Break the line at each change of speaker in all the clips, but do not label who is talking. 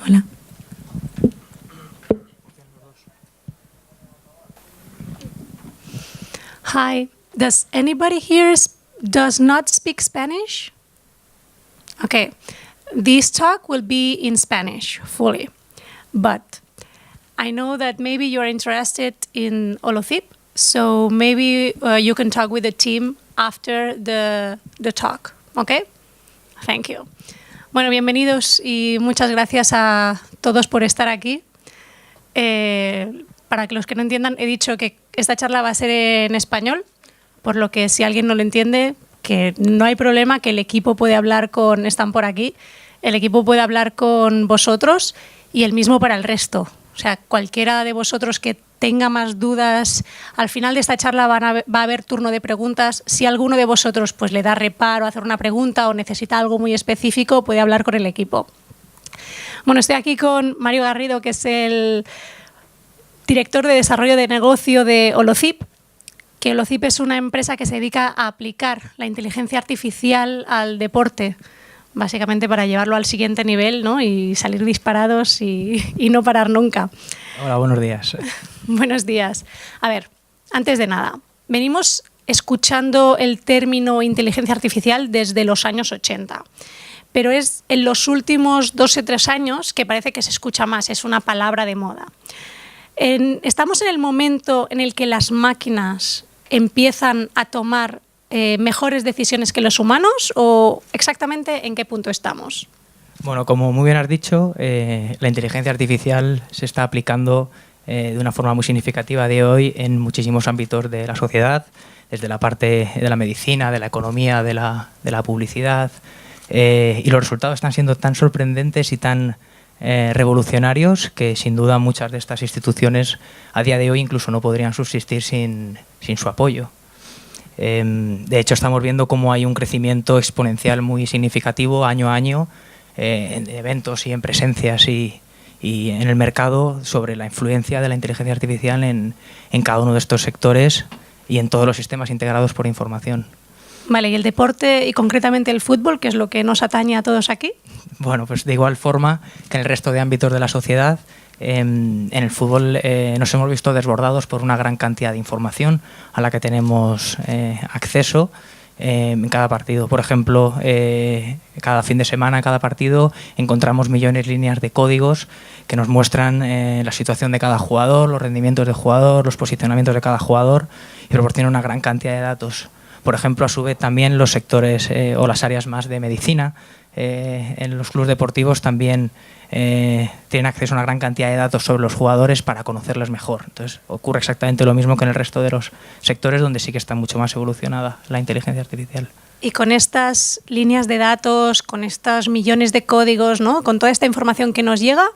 Hola. Hi. Does anybody here does not speak Spanish? Okay. This talk will be in Spanish fully, but I know that maybe you're interested in Olocip, so maybe you can talk with the team after the talk, okay? Thank you. Bueno, bienvenidos y muchas gracias a todos por estar aquí. Para que los que no entiendan, he dicho que esta charla va a ser en español, por lo que si alguien no lo entiende, que no hay problema, que el equipo puede hablar con, están por aquí, el equipo puede hablar con vosotros y el mismo para el resto. O sea, cualquiera de vosotros que tenga más dudas, al final de esta charla va a haber turno de preguntas. Si alguno de vosotros pues, le da reparo a hacer una pregunta o necesita algo muy específico, puede hablar con el equipo. Bueno, estoy aquí con Mario Garrido, que es el director de desarrollo de negocio de Olocip, que Olocip es una empresa que se dedica a aplicar la inteligencia artificial al deporte, básicamente para llevarlo al siguiente nivel, ¿no? Y salir disparados y no parar nunca.
Hola, buenos días.
Buenos días. A ver, antes de nada, venimos escuchando el término inteligencia artificial desde los años 80, pero es en los últimos 2 o 3 años que parece que se escucha más, es una palabra de moda. Estamos en el momento en el que las máquinas empiezan a tomar mejores decisiones que los humanos, o exactamente en qué punto estamos.
Bueno, como muy bien has dicho, la inteligencia artificial se está aplicando de una forma muy significativa de hoy en muchísimos ámbitos de la sociedad, desde la parte de la medicina, de la economía, de la publicidad, y los resultados están siendo tan sorprendentes y tan revolucionarios que sin duda muchas de estas instituciones a día de hoy incluso no podrían subsistir sin su apoyo. De hecho, estamos viendo cómo hay un crecimiento exponencial muy significativo año a año en eventos y en presencias y en el mercado sobre la influencia de la inteligencia artificial en cada uno de estos sectores y en todos los sistemas integrados por información.
Vale, ¿y el deporte y concretamente el fútbol, que es lo que nos atañe a todos aquí?
Bueno, pues de igual forma que en el resto de ámbitos de la sociedad, en el fútbol nos hemos visto desbordados por una gran cantidad de información a la que tenemos acceso en cada partido. Por ejemplo, cada fin de semana, cada partido, encontramos millones de líneas de códigos que nos muestran la situación de cada jugador, los rendimientos del jugador, los posicionamientos de cada jugador y proporciona una gran cantidad de datos. Por ejemplo, a su vez también los sectores o las áreas más de medicina en los clubes deportivos también tienen acceso a una gran cantidad de datos sobre los jugadores para conocerles mejor. Entonces ocurre exactamente lo mismo que en el resto de los sectores donde sí que está mucho más evolucionada la inteligencia artificial.
Y con estas líneas de datos, con estos millones de códigos, ¿no? Con toda esta información que nos llega,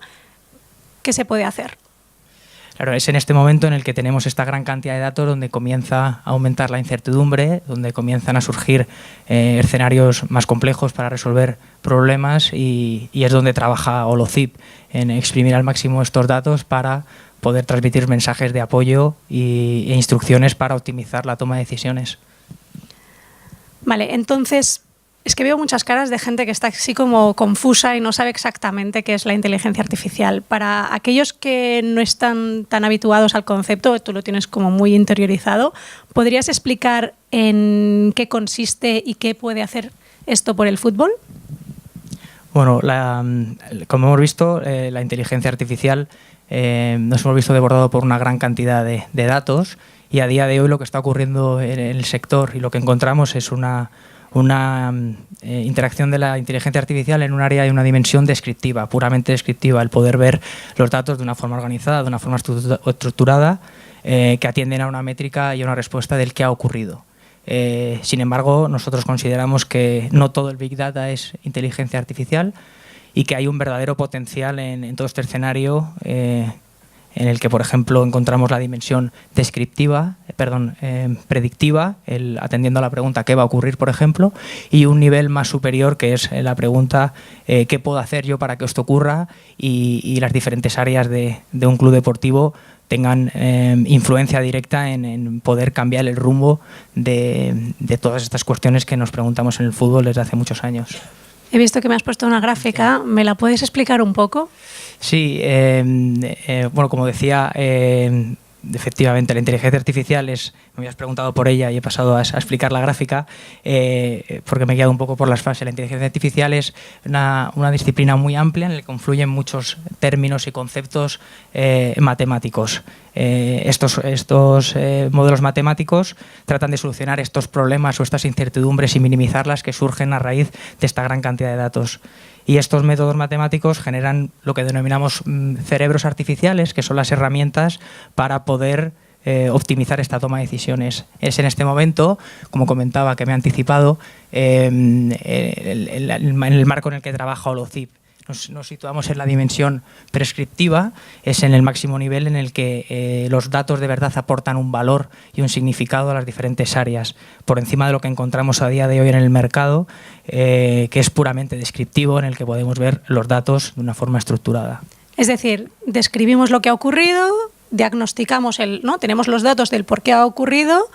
¿qué se puede hacer?
Claro, es en este momento en el que tenemos esta gran cantidad de datos donde comienza a aumentar la incertidumbre, donde comienzan a surgir escenarios más complejos para resolver problemas y es donde trabaja Olocip, en exprimir al máximo estos datos para poder transmitir mensajes de apoyo e instrucciones para optimizar la toma de decisiones.
Vale, entonces es que veo muchas caras de gente que está así como confusa y no sabe exactamente qué es la inteligencia artificial. Para aquellos que no están tan habituados al concepto, tú lo tienes como muy interiorizado, ¿podrías explicar en qué consiste y qué puede hacer esto por el fútbol?
Bueno, como hemos visto, la inteligencia artificial nos hemos visto desbordado por una gran cantidad de datos y a día de hoy lo que está ocurriendo en el sector y lo que encontramos es una interacción de la inteligencia artificial en un área y una dimensión descriptiva, puramente descriptiva, el poder ver los datos de una forma organizada, de una forma estructurada, que atienden a una métrica y a una respuesta del qué ha ocurrido. Sin embargo, nosotros consideramos que no todo el Big Data es inteligencia artificial y que hay un verdadero potencial en todo este escenario en el que, por ejemplo, encontramos la dimensión predictiva, atendiendo a la pregunta ¿qué va a ocurrir?, por ejemplo, y un nivel más superior que es la pregunta ¿qué puedo hacer yo para que esto ocurra? Y las diferentes áreas de un club deportivo tengan influencia directa en poder cambiar el rumbo de todas estas cuestiones que nos preguntamos en el fútbol desde hace muchos años.
He visto que me has puesto una gráfica, ¿me la puedes explicar un poco?
Sí, bueno, como decía, efectivamente, la inteligencia artificial me habías preguntado por ella y he pasado a explicar la gráfica porque me he guiado un poco por las fases. La inteligencia artificial es una disciplina muy amplia en la que confluyen muchos términos y conceptos matemáticos. Estos modelos matemáticos tratan de solucionar estos problemas o estas incertidumbres y minimizarlas que surgen a raíz de esta gran cantidad de datos. Y estos métodos matemáticos generan lo que denominamos cerebros artificiales, que son las herramientas para poder optimizar esta toma de decisiones. Es en este momento, como comentaba, que me he anticipado, en el marco en el que trabaja Holocip. Nos situamos en la dimensión prescriptiva, es en el máximo nivel en el que los datos de verdad aportan un valor y un significado a las diferentes áreas, por encima de lo que encontramos a día de hoy en el mercado, que es puramente descriptivo, en el que podemos ver los datos de una forma estructurada.
Es decir, describimos lo que ha ocurrido, diagnosticamos ¿no? Tenemos los datos del por qué ha ocurrido,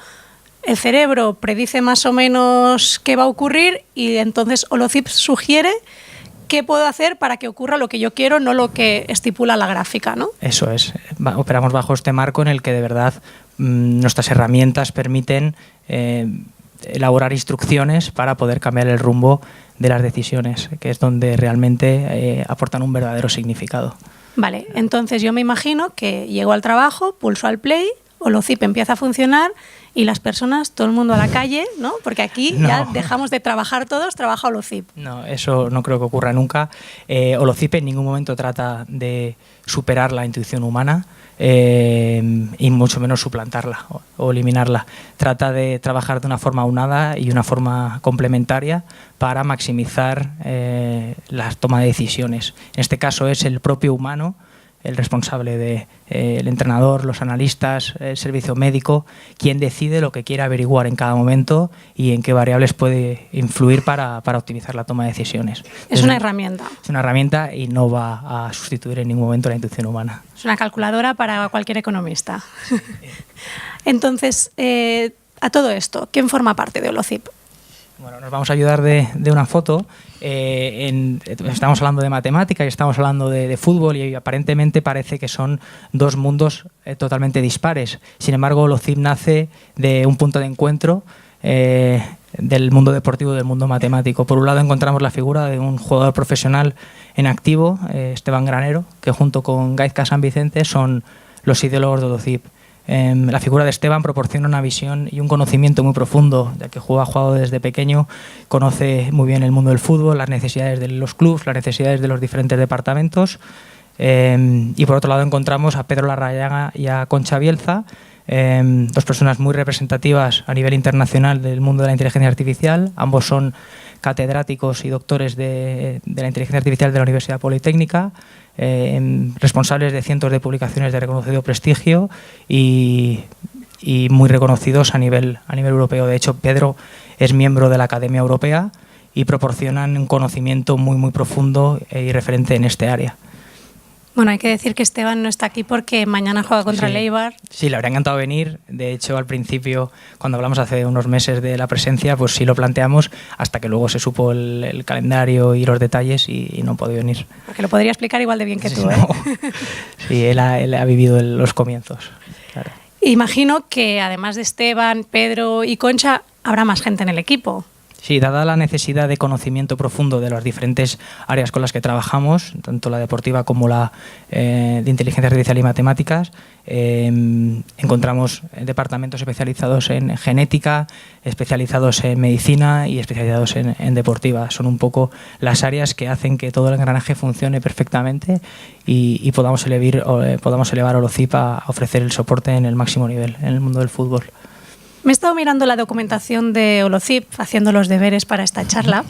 el cerebro predice más o menos qué va a ocurrir y entonces Holocip sugiere qué puedo hacer para que ocurra lo que yo quiero, no lo que estipula la gráfica, ¿no?
Eso es. Operamos bajo este marco en el que de verdad nuestras herramientas permiten elaborar instrucciones para poder cambiar el rumbo de las decisiones, que es donde realmente aportan un verdadero significado.
Vale, entonces yo me imagino que llego al trabajo, pulso al play, Holocip empieza a funcionar y las personas, todo el mundo a la calle, ¿no? Porque aquí ya dejamos de trabajar todos, trabaja Holocip.
No, eso no creo que ocurra nunca. Holocip en ningún momento trata de superar la intuición humana y mucho menos suplantarla o eliminarla. Trata de trabajar de una forma aunada y una forma complementaria para maximizar la toma de decisiones. En este caso es el propio humano el responsable el entrenador, los analistas, el servicio médico, quien decide lo que quiere averiguar en cada momento y en qué variables puede influir para optimizar la toma de decisiones.
Es una herramienta.
Es una herramienta y no va a sustituir en ningún momento la intuición humana.
Es una calculadora para cualquier economista. Entonces, a todo esto, ¿quién forma parte de Holocip?
Bueno, nos vamos a ayudar de una foto. Estamos hablando de matemática y estamos hablando de fútbol y aparentemente parece que son dos mundos totalmente dispares. Sin embargo, Holocip nace de un punto de encuentro del mundo deportivo y del mundo matemático. Por un lado encontramos la figura de un jugador profesional en activo, Esteban Granero, que junto con Gaizka San Vicente son los ideólogos de Holocip. La figura de Esteban proporciona una visión y un conocimiento muy profundo, ya que ha jugado desde pequeño, conoce muy bien el mundo del fútbol, las necesidades de los clubes, las necesidades de los diferentes departamentos. Y por otro lado encontramos a Pedro Larrañaga y a Concha Bielza, dos personas muy representativas a nivel internacional del mundo de la inteligencia artificial. Ambos son catedráticos y doctores de la inteligencia artificial de la Universidad Politécnica, responsables de cientos de publicaciones de reconocido prestigio y muy reconocidos a nivel europeo. De hecho, Pedro es miembro de la Academia Europea y proporcionan un conocimiento muy profundo y referente en este área.
Bueno, hay que decir que Esteban no está aquí porque mañana juega contra el Eibar.
Sí, le habría encantado venir. De hecho, al principio, cuando hablamos hace unos meses de la presencia, pues sí lo planteamos, hasta que luego se supo el calendario y los detalles y no pudo venir.
Porque lo podría explicar igual de bien que tú, ¿eh?
No. Sí, él ha vivido los comienzos. Claro.
Imagino que además de Esteban, Pedro y Concha, habrá más gente en el equipo.
Sí, dada la necesidad de conocimiento profundo de las diferentes áreas con las que trabajamos, tanto la deportiva como la de inteligencia artificial y matemáticas, encontramos departamentos especializados en genética, especializados en medicina y especializados en deportiva. Son un poco las áreas que hacen que todo el engranaje funcione perfectamente y podamos elevar Holocip a ofrecer el soporte en el máximo nivel en el mundo del fútbol.
Me he estado mirando la documentación de Holocip, haciendo los deberes para esta charla,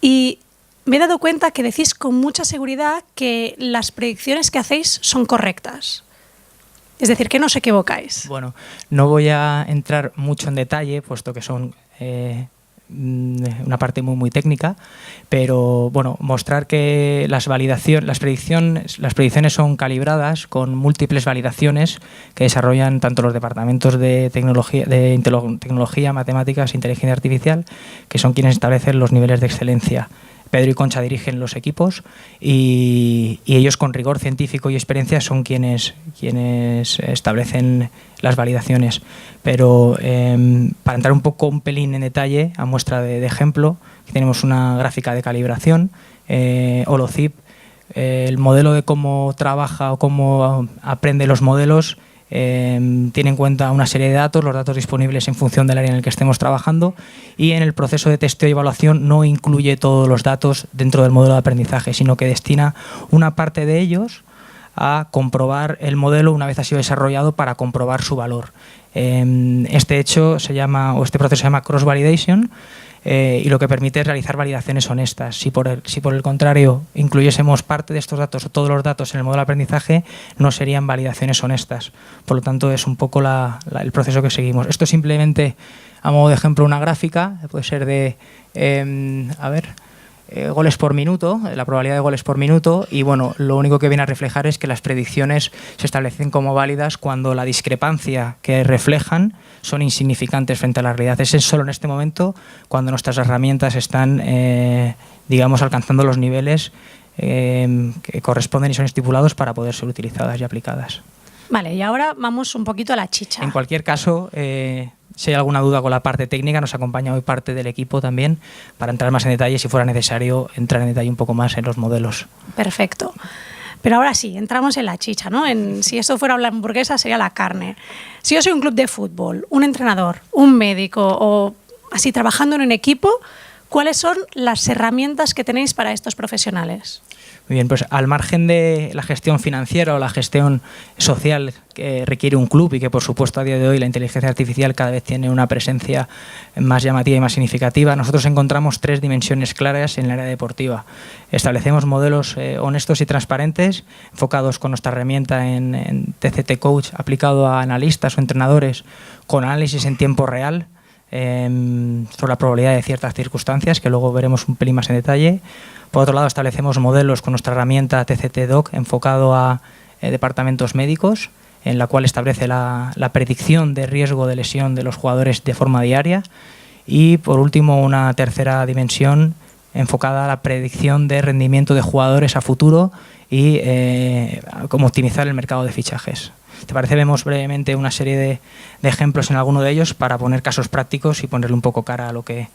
y me he dado cuenta que decís con mucha seguridad que las predicciones que hacéis son correctas. Es decir, que no os equivocáis.
Bueno, no voy a entrar mucho en detalle, puesto que son una parte muy técnica, pero bueno, mostrar que las predicciones son calibradas con múltiples validaciones que desarrollan tanto los departamentos de tecnología, matemáticas e inteligencia artificial, que son quienes establecen los niveles de excelencia. Pedro y Concha dirigen los equipos y ellos con rigor científico y experiencia son quienes establecen las validaciones. Pero para entrar un pelín en detalle, a muestra de ejemplo, tenemos una gráfica de calibración, Holocip, el modelo de cómo trabaja o cómo aprende los modelos tiene en cuenta una serie de datos, los datos disponibles en función del área en el que estemos trabajando, y en el proceso de testeo y evaluación no incluye todos los datos dentro del modelo de aprendizaje, sino que destina una parte de ellos a comprobar el modelo una vez ha sido desarrollado para comprobar su valor. Este proceso se llama cross-validation, y lo que permite es realizar validaciones honestas. Si por el contrario incluyésemos parte de estos datos o todos los datos en el modelo de aprendizaje, no serían validaciones honestas. Por lo tanto, es un poco el proceso que seguimos. Esto simplemente, a modo de ejemplo, una gráfica, puede ser de, goles por minuto, la probabilidad de goles por minuto, y bueno, lo único que viene a reflejar es que las predicciones se establecen como válidas cuando la discrepancia que reflejan son insignificantes frente a la realidad. Es solo en este momento cuando nuestras herramientas están, alcanzando los niveles que corresponden y son estipulados para poder ser utilizadas y aplicadas.
Vale, y ahora vamos un poquito a la chicha.
En cualquier caso, si hay alguna duda con la parte técnica, nos acompaña hoy parte del equipo también para entrar más en detalle, si fuera necesario entrar en detalle un poco más en los modelos.
Perfecto. Pero ahora sí, entramos en la chicha, ¿no? Si esto fuera la hamburguesa, sería la carne. Si yo soy un club de fútbol, un entrenador, un médico o así trabajando en un equipo, ¿cuáles son las herramientas que tenéis para estos profesionales?
Muy bien, pues al margen de la gestión financiera o la gestión social que requiere un club y que por supuesto a día de hoy la inteligencia artificial cada vez tiene una presencia más llamativa y más significativa, nosotros encontramos 3 dimensiones claras en el área deportiva. Establecemos modelos honestos y transparentes, enfocados con nuestra herramienta en TCT Coach, aplicado a analistas o entrenadores con análisis en tiempo real, sobre la probabilidad de ciertas circunstancias, que luego veremos un pelín más en detalle. Por otro lado, establecemos modelos con nuestra herramienta TCT Doc, enfocado a departamentos médicos, en la cual establece la predicción de riesgo de lesión de los jugadores de forma diaria. Y, por último, una tercera dimensión enfocada a la predicción de rendimiento de jugadores a futuro y cómo optimizar el mercado de fichajes. ¿Te parece? Vemos brevemente una serie de ejemplos en alguno de ellos para poner casos prácticos y ponerle un poco cara a lo que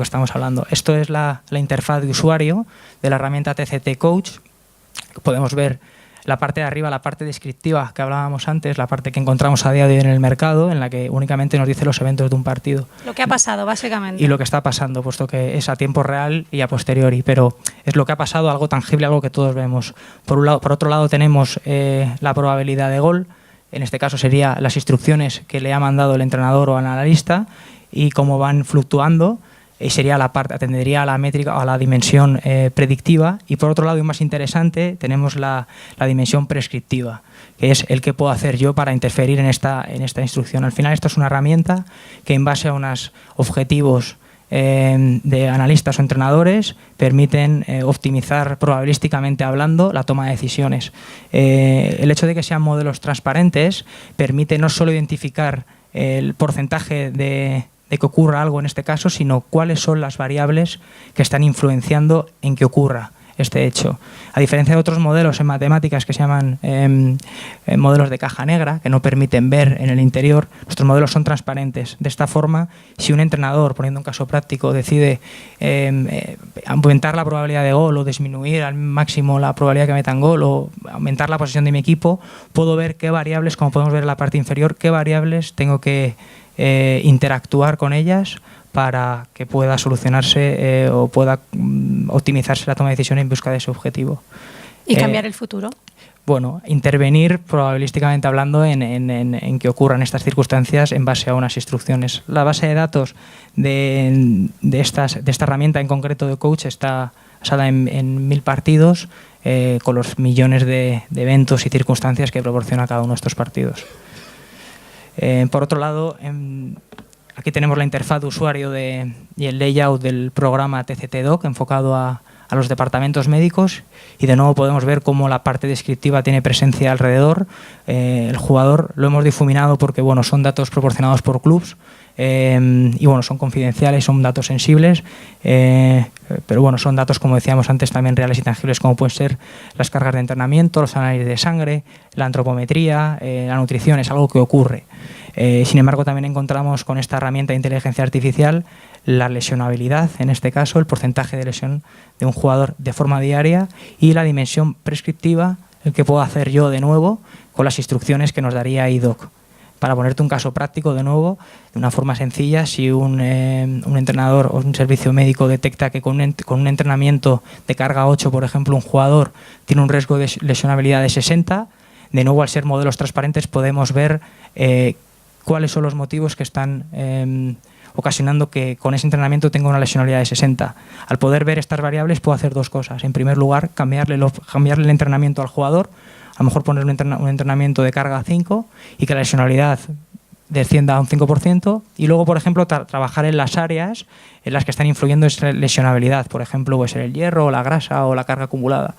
estamos hablando. Esto es la interfaz de usuario de la herramienta TCT Coach. Podemos ver la parte de arriba, la parte descriptiva que hablábamos antes, la parte que encontramos a día de hoy en el mercado, en la que únicamente nos dice los eventos de un partido.
Lo que ha pasado, básicamente.
Y lo que está pasando, puesto que es a tiempo real y a posteriori, pero es lo que ha pasado, algo tangible, algo que todos vemos. Por otro lado tenemos la probabilidad de gol. En este caso serían las instrucciones que le ha mandado el entrenador o el analista y cómo van fluctuando, y sería atendería a la métrica o a la dimensión predictiva. Y por otro lado, y más interesante, tenemos la dimensión prescriptiva, que es el que puedo hacer yo para interferir en esta instrucción. Al final, esto es una herramienta que, en base a unos objetivos de analistas o entrenadores, permiten optimizar probabilísticamente hablando la toma de decisiones. El hecho de que sean modelos transparentes permite no solo identificar el porcentaje de que ocurra algo en este caso, sino cuáles son las variables que están influenciando en que ocurra este hecho. A diferencia de otros modelos en matemáticas que se llaman modelos de caja negra, que no permiten ver en el interior, nuestros modelos son transparentes. De esta forma, si un entrenador, poniendo un caso práctico, decide aumentar la probabilidad de gol o disminuir al máximo la probabilidad de que metan gol o aumentar la posesión de mi equipo, puedo ver qué variables, como podemos ver en la parte inferior, qué variables tengo que interactuar con ellas para que pueda solucionarse o pueda optimizarse la toma de decisión en busca de ese objetivo.
¿Y cambiar el futuro?
Bueno, intervenir probabilísticamente hablando en que ocurran estas circunstancias en base a unas instrucciones. La base de datos de esta herramienta en concreto de Coach está basada en 1000 partidos con los millones de eventos y circunstancias que proporciona cada uno de estos partidos. Por otro lado, aquí tenemos la interfaz de usuario y el layout del programa TCT Doc enfocado a los departamentos médicos, y de nuevo podemos ver cómo la parte descriptiva tiene presencia alrededor. El jugador lo hemos difuminado porque son datos proporcionados por clubs y son confidenciales, son datos sensibles. pero bueno, son datos, como decíamos antes, también reales y tangibles, como pueden ser las cargas de entrenamiento, los análisis de sangre, la antropometría, la nutrición, es algo que ocurre. Sin embargo, también encontramos con esta herramienta de inteligencia artificial la lesionabilidad, en este caso el porcentaje de lesión de un jugador de forma diaria y la dimensión prescriptiva, el que puedo hacer yo de nuevo con las instrucciones que nos daría IDOC. Para ponerte un caso práctico, de nuevo, de una forma sencilla, si un entrenador o un servicio médico detecta que con un entrenamiento de carga 8, por ejemplo, un jugador tiene un riesgo de lesionabilidad de 60, de nuevo, al ser modelos transparentes, podemos ver cuáles son los motivos que están ocasionando que con ese entrenamiento tenga una lesionabilidad de 60. Al poder ver estas variables, puedo hacer dos cosas. En primer lugar, cambiarle el entrenamiento al jugador, a lo mejor poner un entrenamiento de carga 5 y que la lesionabilidad descienda a un 5%, y luego, por ejemplo, trabajar en las áreas en las que están influyendo esa lesionabilidad, por ejemplo, puede ser el hierro, la grasa o la carga acumulada,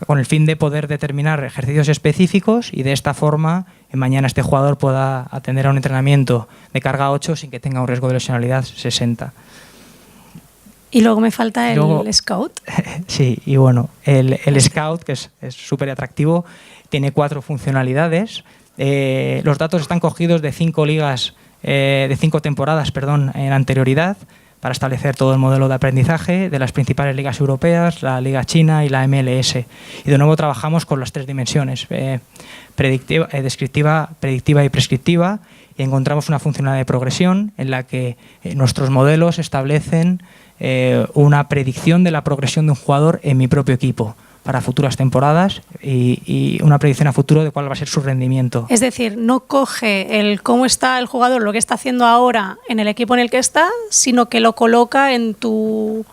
con el fin de poder determinar ejercicios específicos y de esta forma mañana este jugador pueda atender a un entrenamiento de carga 8 sin que tenga un riesgo de lesionabilidad 60.
Y luego me falta el Scout.
Sí, y bueno, el Scout, que es súper atractivo, tiene 4 funcionalidades. Los datos están cogidos de 5 temporadas en anterioridad, para establecer todo el modelo de aprendizaje de las principales ligas europeas, la Liga China y la MLS. Y de nuevo trabajamos con las 3 dimensiones, descriptiva, predictiva y prescriptiva, y encontramos una funcionalidad de progresión en la que nuestros modelos establecen una predicción de la progresión de un jugador en mi propio equipo para futuras temporadas y una predicción a futuro de cuál va a ser su rendimiento.
Es decir, no coge el cómo está el jugador, lo que está haciendo ahora en el equipo en el que está, sino que lo coloca en tu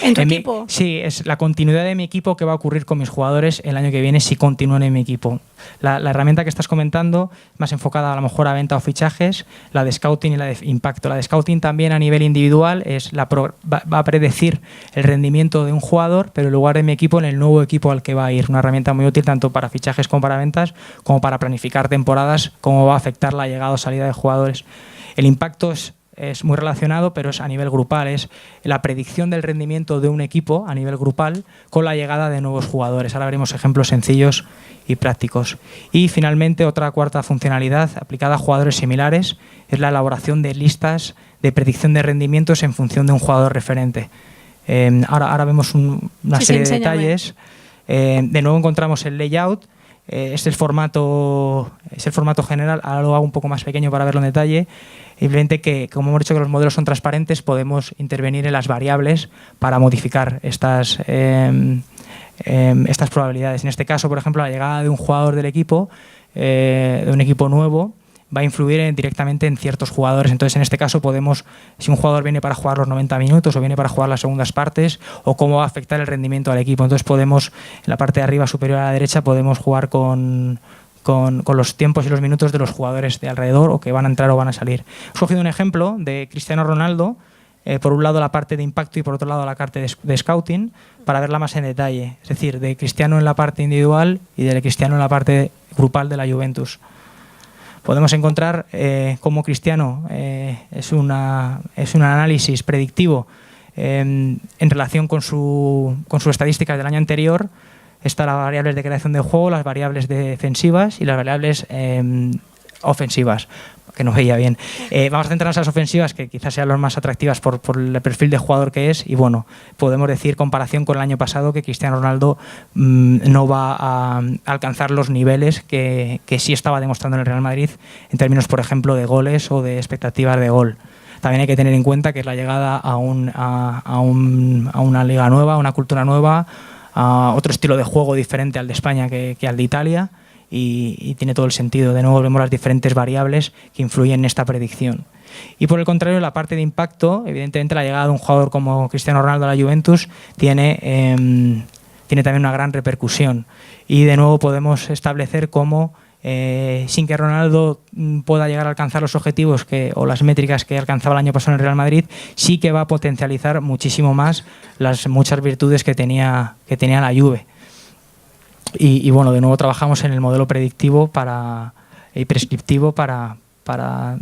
equipo.
Sí, es la continuidad de mi equipo que va a ocurrir con mis jugadores el año que viene si continúan en mi equipo. La herramienta que estás comentando, más enfocada a lo mejor a venta o fichajes, la de Scouting y la de Impacto. La de Scouting también a nivel individual va a predecir el rendimiento de un jugador, pero en lugar de mi equipo, en el nuevo equipo al que va a ir. Una herramienta muy útil tanto para fichajes como para ventas, como para planificar temporadas, cómo va a afectar la llegada o salida de jugadores. El Impacto es muy relacionado, pero es a nivel grupal, es la predicción del rendimiento de un equipo a nivel grupal con la llegada de nuevos jugadores. Ahora veremos ejemplos sencillos y prácticos. Y finalmente, otra cuarta funcionalidad aplicada a jugadores similares es la elaboración de listas de predicción de rendimientos en función de un jugador referente. Ahora vemos una serie de detalles. De nuevo encontramos el layout. Es el formato general. Ahora lo hago un poco más pequeño para verlo en detalle. Simplemente que, como hemos dicho que los modelos son transparentes, podemos intervenir en las variables para modificar estas probabilidades. En este caso, por ejemplo, la llegada de un jugador del equipo, de un equipo nuevo, va a influir directamente en ciertos jugadores. Entonces, en este caso, si un jugador viene para jugar los 90 minutos o viene para jugar las segundas partes, o cómo va a afectar el rendimiento al equipo. Entonces, en la parte de arriba superior a la derecha, podemos jugar con los tiempos y los minutos de los jugadores de alrededor o que van a entrar o van a salir. He cogido un ejemplo de Cristiano Ronaldo, por un lado la parte de impacto y por otro lado la parte de scouting, para verla más en detalle. Es decir, de Cristiano en la parte individual y de Cristiano en la parte grupal de la Juventus. Podemos encontrar cómo Cristiano es un análisis predictivo en relación con su estadística del año anterior. Están las variables de creación de juego, las variables defensivas y las variables ofensivas, que no veía bien. Vamos a centrarnos en las ofensivas, que quizás sean las más atractivas por el perfil de jugador que es. Y bueno, podemos decir, comparación con el año pasado, que Cristiano Ronaldo no va a alcanzar los niveles que sí estaba demostrando en el Real Madrid, en términos, por ejemplo, de goles o de expectativas de gol. También hay que tener en cuenta que es la llegada a una liga nueva, a una cultura nueva, a otro estilo de juego diferente al de España que al de Italia, y tiene todo el sentido. De nuevo vemos las diferentes variables que influyen en esta predicción. Y por el contrario, la parte de impacto, evidentemente la llegada de un jugador como Cristiano Ronaldo a la Juventus tiene también una gran repercusión. Y de nuevo podemos establecer cómo, sin que Ronaldo pueda llegar a alcanzar los objetivos o las métricas que alcanzaba el año pasado en el Real Madrid, sí que va a potencializar muchísimo más las muchas virtudes que tenía la Juve. Y bueno, de nuevo trabajamos en el modelo predictivo y prescriptivo para para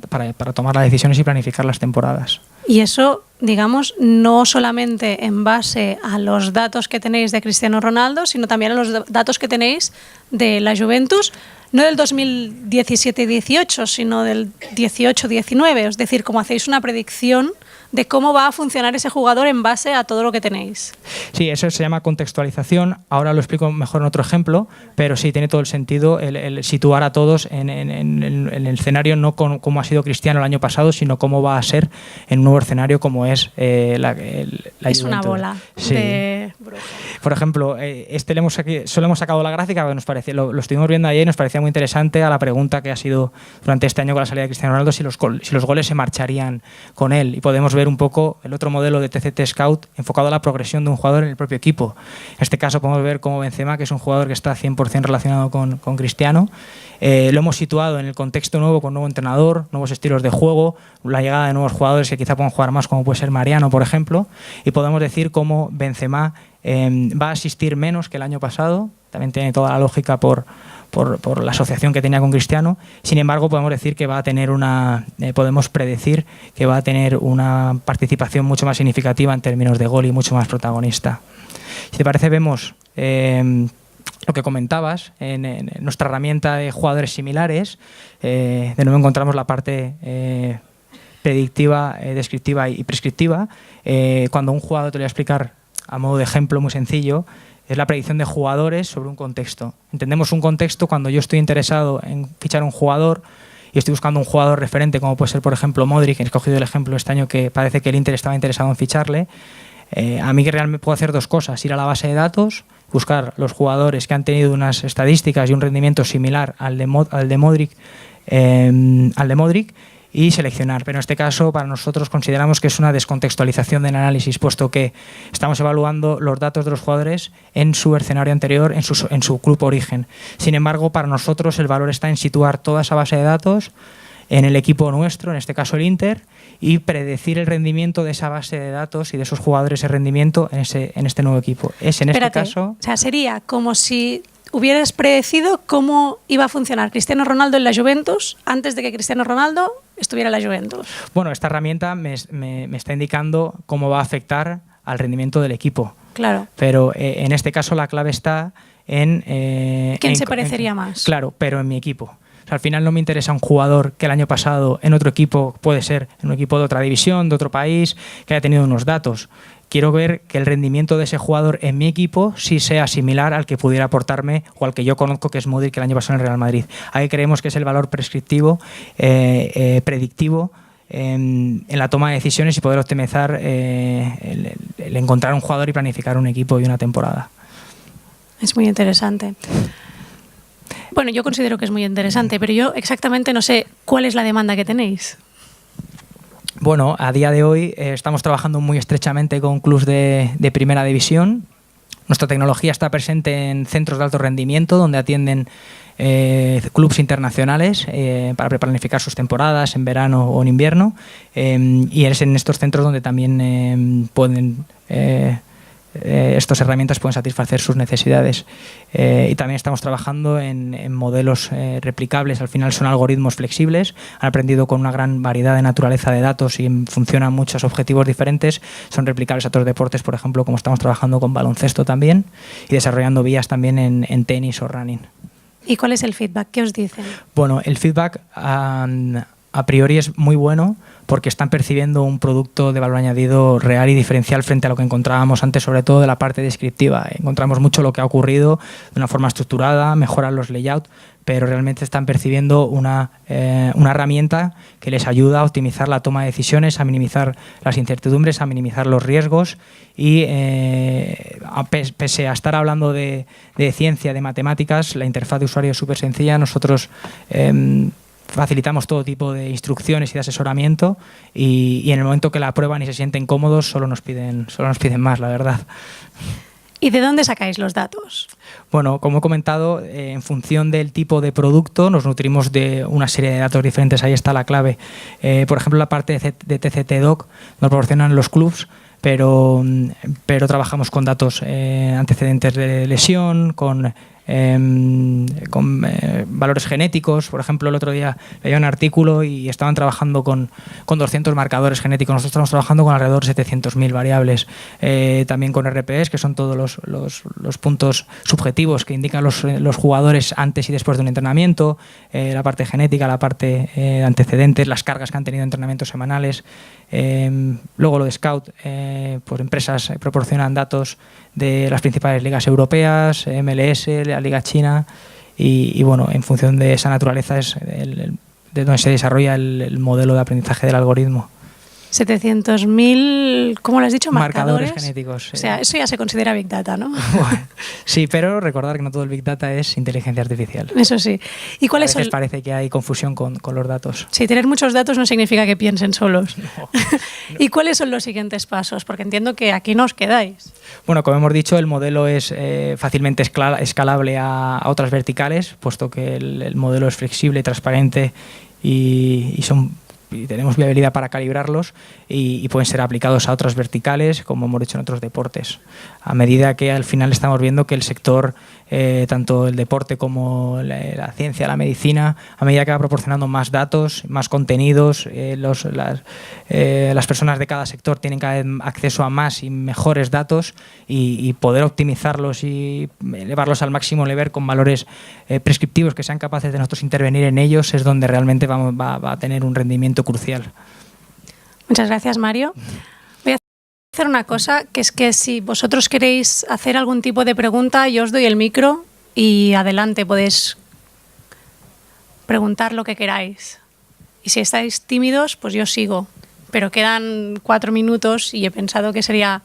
tomar las decisiones y planificar las temporadas.
Y eso, digamos, no solamente en base a los datos que tenéis de Cristiano Ronaldo, sino también a los datos que tenéis de la Juventus, no del 2017-18, sino del 18-19. Es decir, como hacéis una predicción de cómo va a funcionar ese jugador en base a todo lo que tenéis.
Sí, eso se llama contextualización. Ahora lo explico mejor en otro ejemplo, pero sí, tiene todo el sentido el situar a todos en el escenario, no como ha sido Cristiano el año pasado, sino cómo va a ser en un nuevo escenario como es la
Es una bola de bruja.
Por ejemplo, solo hemos sacado la gráfica, porque nos parecía, lo estuvimos viendo ayer y nos parecía muy interesante a la pregunta que ha sido durante este año con la salida de Cristiano Ronaldo, si los goles se marcharían con él. Y podemos ver un poco el otro modelo de TCT Scout enfocado a la progresión de un jugador en el propio equipo. En este caso podemos ver cómo Benzema, que es un jugador que está 100% relacionado con Cristiano, lo hemos situado en el contexto nuevo, con nuevo entrenador, nuevos estilos de juego, la llegada de nuevos jugadores que quizá puedan jugar más, como puede ser Mariano, por ejemplo, y podemos decir cómo Benzema va a asistir menos que el año pasado. También tiene toda la lógica por la asociación que tenía con Cristiano. Sin embargo, podemos decir que va a tener podemos predecir que va a tener una participación mucho más significativa en términos de gol y mucho más protagonista. Si te parece, vemos lo que comentabas en nuestra herramienta de jugadores similares. De nuevo encontramos la parte predictiva, descriptiva y prescriptiva. Cuando un jugador, te lo voy a explicar a modo de ejemplo muy sencillo, es la predicción de jugadores sobre un contexto. Entendemos un contexto cuando yo estoy interesado en fichar un jugador y estoy buscando un jugador referente, como puede ser, por ejemplo, Modric, que he escogido el ejemplo este año que parece que el Inter estaba interesado en ficharle. A mí que realmente puedo hacer dos cosas: ir a la base de datos, buscar los jugadores que han tenido unas estadísticas y un rendimiento similar al de Modric, y seleccionar. Pero en este caso, para nosotros consideramos que es una descontextualización del análisis, puesto que estamos evaluando los datos de los jugadores en su escenario anterior, en su club origen. Sin embargo, para nosotros el valor está en situar toda esa base de datos en el equipo nuestro, en este caso el Inter, y predecir el rendimiento de esa base de datos y de esos jugadores, ese rendimiento en este nuevo equipo. Este caso...
O sea, sería como si hubieras predecido cómo iba a funcionar Cristiano Ronaldo en la Juventus antes de que Cristiano Ronaldo estuviera en la Juventus.
Bueno, esta herramienta me está indicando cómo va a afectar al rendimiento del equipo.
Claro.
Pero en este caso la clave está en...
¿Quién se parecería más?
Claro, pero en mi equipo. O sea, al final no me interesa un jugador que el año pasado en otro equipo, puede ser en un equipo de otra división, de otro país, que haya tenido unos datos. Quiero ver que el rendimiento de ese jugador en mi equipo sí sea similar al que pudiera aportarme o al que yo conozco, que es Modric, que el año pasado en el Real Madrid. Ahí creemos que es el valor prescriptivo, predictivo, en la toma de decisiones y poder optimizar el encontrar un jugador y planificar un equipo y una temporada.
Es muy interesante. Bueno, yo considero que es muy interesante, pero yo exactamente no sé cuál es la demanda que tenéis.
Bueno, a día de hoy estamos trabajando muy estrechamente con clubes de primera división. Nuestra tecnología está presente en centros de alto rendimiento donde atienden clubes internacionales para planificar sus temporadas en verano o en invierno, y es en estos centros donde también estas herramientas pueden satisfacer sus necesidades. Y también estamos trabajando en modelos replicables. Al final son algoritmos flexibles, han aprendido con una gran variedad de naturaleza de datos y funcionan muchos objetivos diferentes. Son replicables a otros deportes, por ejemplo, como estamos trabajando con baloncesto también, y desarrollando vías también en tenis o running.
¿Y cuál es el feedback? ¿Qué os dicen?
Bueno, el feedback a priori es muy bueno, porque están percibiendo un producto de valor añadido real y diferencial frente a lo que encontrábamos antes, sobre todo de la parte descriptiva. Encontramos mucho lo que ha ocurrido de una forma estructurada, mejoran los layouts, pero realmente están percibiendo una herramienta que les ayuda a optimizar la toma de decisiones, a minimizar las incertidumbres, a minimizar los riesgos y, pese a estar hablando de ciencia, de matemáticas, la interfaz de usuario es súper sencilla. Nosotros facilitamos todo tipo de instrucciones y de asesoramiento y en el momento que la prueban y se sienten cómodos solo nos piden más, la verdad.
¿Y de dónde sacáis los datos?
Bueno, como he comentado, en función del tipo de producto nos nutrimos de una serie de datos diferentes. Ahí está la clave. Por ejemplo, la parte de TCT Doc nos proporcionan los clubs, pero trabajamos con datos antecedentes de lesión, con con valores genéticos. Por ejemplo, el otro día leía un artículo y estaban trabajando con 200 marcadores genéticos. Nosotros estamos trabajando con alrededor de 700.000 variables. También con RPEs, que son todos los puntos subjetivos que indican los jugadores antes y después de un entrenamiento, la parte genética, la parte de antecedentes, las cargas que han tenido en entrenamientos semanales. Luego lo de Scout, pues empresas proporcionan datos de las principales ligas europeas, MLS, la Liga China, y bueno, en función de esa naturaleza es de donde se desarrolla el modelo de aprendizaje del algoritmo.
700.000, ¿cómo lo has dicho?
Marcadores genéticos.
O sea, eso ya se considera Big Data, ¿no?
Bueno, sí, pero recordar que no todo el Big Data es inteligencia artificial.
Eso sí. ¿Y cuáles
a veces parece que hay confusión con los datos.
Sí, tener muchos datos no significa que piensen solos.
No.
¿Y cuáles son los siguientes pasos? Porque entiendo que aquí no os quedáis.
Bueno, como hemos dicho, el modelo es fácilmente escalable a otras verticales, puesto que el modelo es flexible, transparente y tenemos viabilidad para calibrarlos y pueden ser aplicados a otras verticales, como hemos dicho en otros deportes. A medida que al final estamos viendo que el sector, tanto el deporte como la ciencia, la medicina, a medida que va proporcionando más datos, más contenidos, las personas de cada sector tienen cada vez acceso a más y mejores datos y poder optimizarlos y elevarlos al máximo nivel con valores prescriptivos que sean capaces de nosotros intervenir en ellos es donde realmente va a tener un rendimiento crucial.
Muchas gracias, Mario. Voy a hacer una cosa, que es que si vosotros queréis hacer algún tipo de pregunta, yo os doy el micro y adelante podéis preguntar lo que queráis. Y si estáis tímidos, pues yo sigo. Pero quedan 4 minutos y he pensado que sería...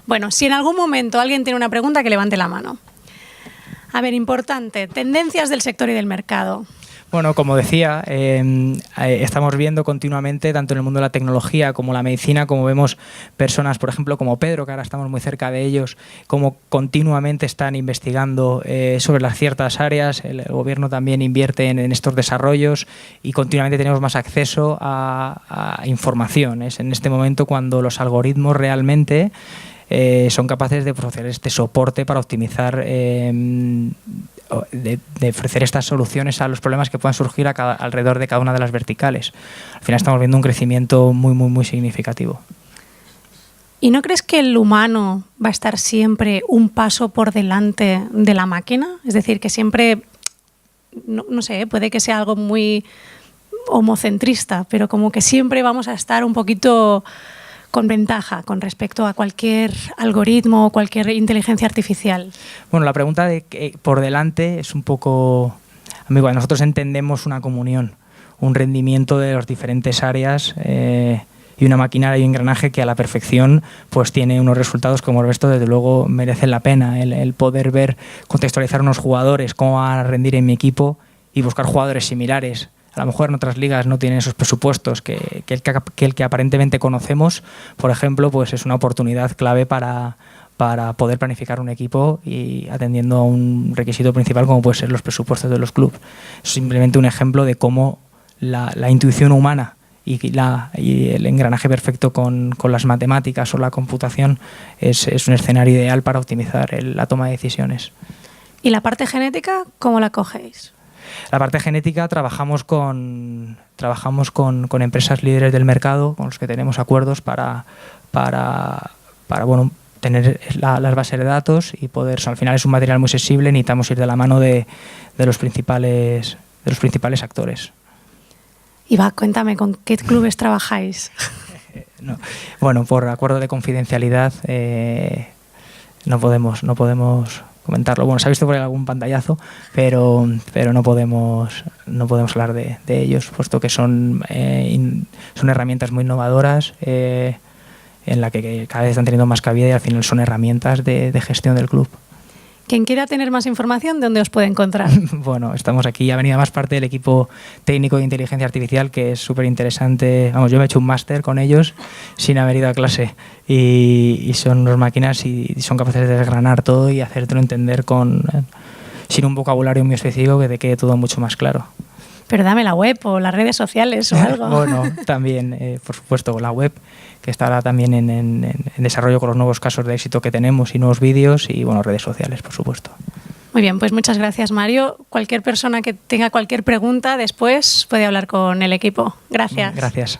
Bueno, si en algún momento alguien tiene una pregunta, que levante la mano. A ver, importante, tendencias del sector y del mercado.
Bueno, como decía, estamos viendo continuamente, tanto en el mundo de la tecnología como la medicina, como vemos personas, por ejemplo, como Pedro, que ahora estamos muy cerca de ellos, como continuamente están investigando sobre las ciertas áreas. El gobierno también invierte en estos desarrollos y continuamente tenemos más acceso a información. Es en este momento cuando los algoritmos realmente son capaces de ofrecer este soporte para optimizar, de ofrecer estas soluciones a los problemas que puedan surgir alrededor de cada una de las verticales. Al final estamos viendo un crecimiento muy, muy, muy significativo.
¿Y no crees que el humano va a estar siempre un paso por delante de la máquina? Es decir, que siempre, no sé, puede que sea algo muy homocentrista, pero como que siempre vamos a estar un poquito con ventaja con respecto a cualquier algoritmo o cualquier inteligencia artificial.
Bueno, la pregunta de por delante es un poco ambigua. Nosotros entendemos una comunión, un rendimiento de las diferentes áreas y una maquinaria y un engranaje que a la perfección pues tiene unos resultados como el resto, desde luego merecen la pena. El poder ver, contextualizar unos jugadores, cómo van a rendir en mi equipo y buscar jugadores similares. A lo mejor en otras ligas no tienen esos presupuestos que el que aparentemente conocemos, por ejemplo, pues es una oportunidad clave para poder planificar un equipo y atendiendo a un requisito principal como puede ser los presupuestos de los clubes. Es simplemente un ejemplo de cómo la intuición humana y el engranaje perfecto con las matemáticas o la computación es un escenario ideal para optimizar la toma de decisiones.
¿Y la parte genética, cómo la cogéis?
La parte genética trabajamos con empresas líderes del mercado con los que tenemos acuerdos para bueno, tener las bases de datos y poder, al final es un material muy sensible, necesitamos ir de la mano de los principales actores.
Iva, cuéntame, ¿con qué clubes trabajáis?
No, bueno, por acuerdo de confidencialidad no podemos comentarlo. Bueno, se ha visto por ahí algún pantallazo, pero no podemos hablar de ellos, puesto que son herramientas muy innovadoras en la que cada vez están teniendo más cabida y al final son herramientas de gestión del club.
Quien quiera tener más información, ¿dónde os puede encontrar?
Bueno, estamos aquí, ha venido más parte del equipo técnico de inteligencia artificial, que es súper interesante. Vamos, yo me he hecho un máster con ellos sin haber ido a clase y son unas máquinas y son capaces de desgranar todo y hacértelo entender sin un vocabulario muy específico que te quede todo mucho más claro.
Pero dame la web o las redes sociales o algo.
Bueno, también, por supuesto, la web, que estará también en desarrollo con los nuevos casos de éxito que tenemos y nuevos vídeos y, bueno, redes sociales, por supuesto.
Muy bien, pues muchas gracias, Mario. Cualquier persona que tenga cualquier pregunta después puede hablar con el equipo. Gracias.
Gracias.